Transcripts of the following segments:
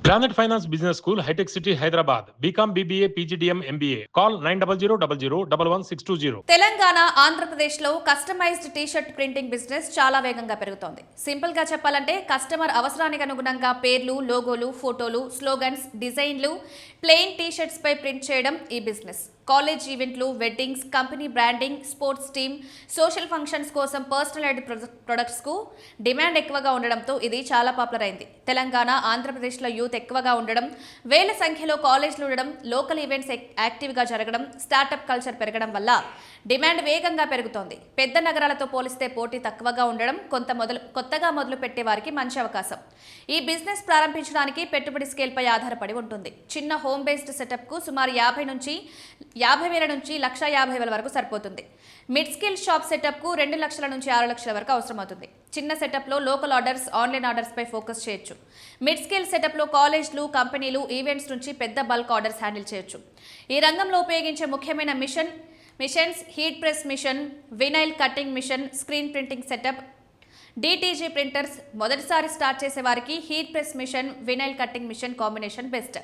Planet Finance Business School, High-Tech City, Hyderabad. BCom, BBA, PGDM, MBA. Call 900 Telangana ఆంధ్రప్రదేశ్లో customized T-shirt printing business చాలా వేగంగా పెరుగుతోంది. Simple గా చెప్పాలంటే కస్టమర్ అవసరానికి అనుగుణంగా పేర్లు, లోగోలు, ఫోటోలు, స్లోగన్స్, డిజైన్లు ప్లెయిన్ టీ-షర్ట్స్ పై ప్రింట్ చేయడం ఈ బిజినెస్. కాలేజ్ ఈవెంట్లు, weddings, company branding, sports team, social functions కోసం పర్సనలైజ్డ్ ప్రొడక్ట్స్ కు డిమాండ్ ఎక్కువగా ఉండడంతో ఇది చాలా పాపులర్ అయింది. తెలంగాణ, ఆంధ్రప్రదేశ్లో యూత్ ఎక్కువగా ఉండడం, వేల సంఖ్యలో కాలేజ్లు ఉండడం, లోకల్ ఈవెంట్స్ యాక్టివ్గా జరగడం, స్టార్టప్ కల్చర్ పెరగడం వల్ల డిమాండ్ వేగంగా పెరుగుతోంది. పెద్ద నగరాలతో పోలిస్తే పోటీ తక్కువగా ఉండడం కొత్తగా మొదలు పెట్టే వారికి మంచి అవకాశం. ఈ బిజినెస్ ప్రారంభించడానికి పెట్టుబడి స్కేల్ పై ఆధారపడి ఉంటుంది. చిన్న హోమ్ బేస్డ్ సెటప్ కు సుమారు 50,000 నుంచి 1,50,000 వరకు సరిపోతుంది. మిడ్ స్కిల్ షాప్ సెటప్ కు 2 లక్షల నుంచి 6 లక్షల వరకు అవసరమవుతుంది. చిన్న సెటప్ లో లోకల్ ఆర్డర్స్, ఆన్లైన్ ఆర్డర్స్ పై ఫోకస్ చేయొచ్చు. మిడ్ స్కిల్ సెటప్ లో కాలేజ్లు, కంపెనీలు, ఈవెంట్స్ నుంచి పెద్ద బల్క్ ఆర్డర్స్ హ్యాండిల్ చేయొచ్చు. ఈ రంగంలో ఉపయోగించే ముఖ్యమైన machines heat press machine, vinyl cutting machine, screen printing setup, DTG printers. మొదటిసారి స్టార్ట్ చేసే వారికి heat press machine, vinyl cutting machine combination best.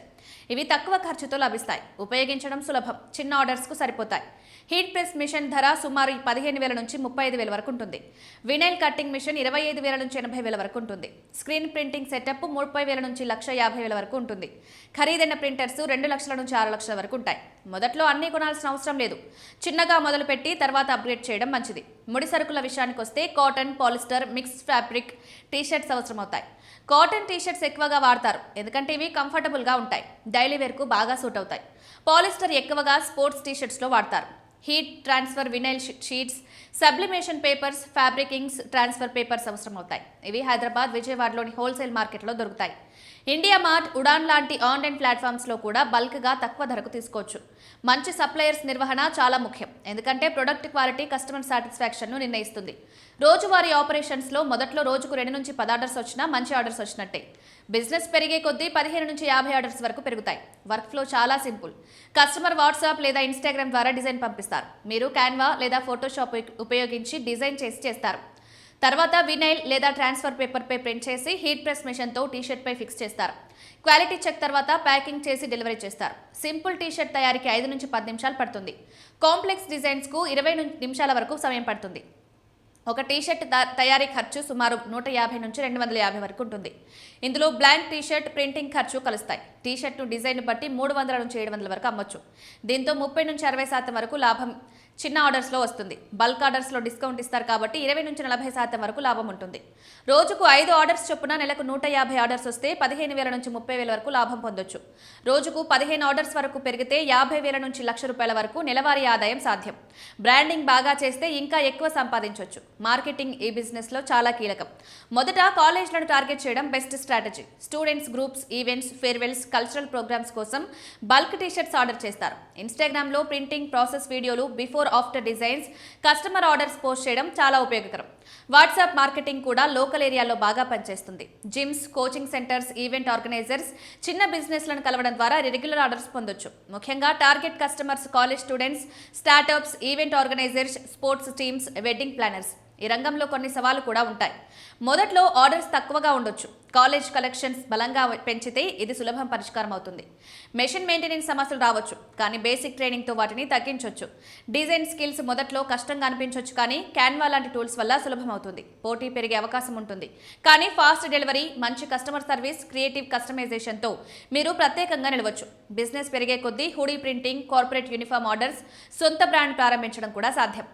ఇవి తక్కువ ఖర్చుతో లభిస్తాయి, ఉపయోగించడం సులభం, చిన్న ఆర్డర్స్ కు సరిపోతాయి. హీట్ ప్రెస్ మిషన్ ధర సుమారు 15,000 నుంచి 35,000 వరకు ఉంటుంది. వినైల్ కట్టింగ్ మిషన్ 25,000 నుంచి 80,000 వరకు ఉంటుంది. స్క్రీన్ ప్రింటింగ్ సెటప్ 30,000 నుంచి 1,50,000 వరకు ఉంటుంది. ఖరీదైన ప్రింటర్స్ 2 లక్షల నుంచి 6 లక్షల వరకు ఉంటాయి. మొదట్లో అన్ని కొనాల్సిన అవసరం లేదు. చిన్నగా మొదలుపెట్టి తర్వాత అప్గ్రేడ్ చేయడం మంచిది. ముడి సరుకుల విషయానికి వస్తే cotton, polyester, mixed fabric T shirts అవసరమవుతాయి. కాటన్ టీషర్ట్స్ ఎక్కువగా వాడతారు, ఎందుకంటే ఇవి కంఫర్టబుల్గా ఉంటాయి, డైలీ వేర్కు బాగా సూట్ అవుతాయి. పాలిస్టర్ ఎక్కువగా స్పోర్ట్స్ టీషర్ట్స్లో వాడతారు. Heat transfer vinyl sheets, sublimation papers, ఫ్యాబ్రికింగ్స్, ట్రాన్స్ఫర్ పేపర్స్ అవసరం అవుతాయి. ఇవి హైదరాబాద్, విజయవాడలోని హోల్సేల్ మార్కెట్లో దొరుకుతాయి. ఇండియా మార్ట్, ఉడాన్ లాంటి ఆన్లైన్ ప్లాట్ఫామ్స్లో కూడా బల్క్గా తక్కువ ధరకు తీసుకోవచ్చు. మంచి సప్లయర్స్ నిర్వహణ చాలా ముఖ్యం, ఎందుకంటే ప్రొడక్ట్ క్వాలిటీ కస్టమర్ సాటిస్ఫాక్షన్ను నిర్ణయిస్తుంది. రోజువారీ ఆపరేషన్స్లో మొదట్లో రోజుకు 2 నుంచి 10 ఆర్డర్స్ వచ్చినా మంచి ఆర్డర్స్ వచ్చినట్టే. బిజినెస్ పెరిగే కొద్దీ 15 నుంచి 50 ఆర్డర్స్ వరకు పెరుగుతాయి. వర్క్ ఫ్లో చాలా సింపుల్. కస్టమర్ వాట్సాప్ లేదా ఇన్స్టాగ్రామ్ ద్వారా డిజైన్ పంపిస్తారు. మీరు క్యాన్వా లేదా ఫోటోషాప్ ఉపయోగించి డిజైన్ చేస్తారు. తర్వాత వినైల్ లేదా ట్రాన్స్ఫర్ పేపర్ పై ప్రింట్ చేసి హీట్ ప్రెస్ మెషిన్తో టీషర్ట్ పై ఫిక్స్ చేస్తారు. క్వాలిటీ చెక్ తర్వాత ప్యాకింగ్ చేసి డెలివరీ చేస్తారు. సింపుల్ టీషర్ట్ తయారీకి 5 నుంచి 10 నిమిషాలు పడుతుంది. కాంప్లెక్స్ డిజైన్స్కు 20 నిమిషాల వరకు సమయం పడుతుంది. ఒక టీషర్ట్ తయారీ ఖర్చు సుమారు 150 నుంచి 250 వరకు ఉంటుంది. ఇందులో బ్లాంక్ టీషర్ట్, ప్రింటింగ్ ఖర్చు కలుస్తాయి. టీషర్ట్ను డిజైన్ బట్టి 300 నుంచి 700 వరకు అమ్మొచ్చు. దీంతో 30 నుంచి 60% వరకు లాభం చిన్న ఆర్డర్స్లో వస్తుంది. బల్క్ ఆర్డర్స్లో డిస్కౌంట్ ఇస్తారు కాబట్టి 20 నుంచి 40% వరకు లాభం ఉంటుంది. రోజుకు 5 ఆర్డర్స్ చొప్పున నెలకు 150 ఆర్డర్స్ వస్తే 15,000 నుంచి 30,000 వరకు లాభం పొందొచ్చు. రోజుకు 15 ఆర్డర్స్ వరకు పెరిగితే 50,000 నుంచి ₹1,00,000 వరకు నెలవారీ ఆదాయం సాధ్యం. బ్రాండింగ్ బాగా చేస్తే ఇంకా ఎక్కువ సంపాదించవచ్చు. మార్కెటింగ్ ఈ బిజినెస్లో చాలా కీలకం. మొదట కాలేజ్లను టార్గెట్ చేయడం best strategy. Students, groups, events, farewells, cultural programs కోసం బల్క్ టీషర్ట్స్ ఆర్డర్ చేస్తారు. ఇన్స్టాగ్రామ్లో ప్రింటింగ్ ప్రాసెస్ వీడియోలు, before after designs, customer orders post చేయడం చాలా ఉపయోగకరం. వాట్సాప్ మార్కెటింగ్ కూడా లోకల్ ఏరియాలో బాగా పనిచేస్తుంది. Gyms, coaching centres, event organisers, చిన్న బిజినెస్లను కలవడం ద్వారా రెగ్యులర్ ఆర్డర్స్ పొందొచ్చు. ముఖ్యంగా target customers college students, startups, event organisers, sports teams, wedding planners. ఈ రంగంలో కొన్ని సవాళ్లు కూడా ఉంటాయి. మొదట్లో ఆర్డర్స్ తక్కువగా ఉండొచ్చు. కాలేజ్ కలెక్షన్స్ బలంగా పెంచితే ఇది సులభం పరిష్కారం అవుతుంది. మెషిన్ మెయింటెనెన్స్ సమస్యలు రావచ్చు, కానీ బేసిక్ ట్రైనింగ్తో వాటిని తగ్గించవచ్చు. డిజైన్ స్కిల్స్ మొదట్లో కష్టంగా అనిపించవచ్చు, కానీ క్యాన్వా లాంటి టూల్స్ వల్ల సులభం అవుతుంది. పోటీ పెరిగే అవకాశం ఉంటుంది, కానీ ఫాస్ట్ డెలివరీ, మంచి కస్టమర్ సర్వీస్, క్రియేటివ్ కస్టమైజేషన్తో మీరు ప్రత్యేకంగా నిలవచ్చు. బిజినెస్ పెరిగే కొద్దీ hoodie printing, corporate uniform orders, సొంత బ్రాండ్ ప్రారంభించడం కూడా సాధ్యం.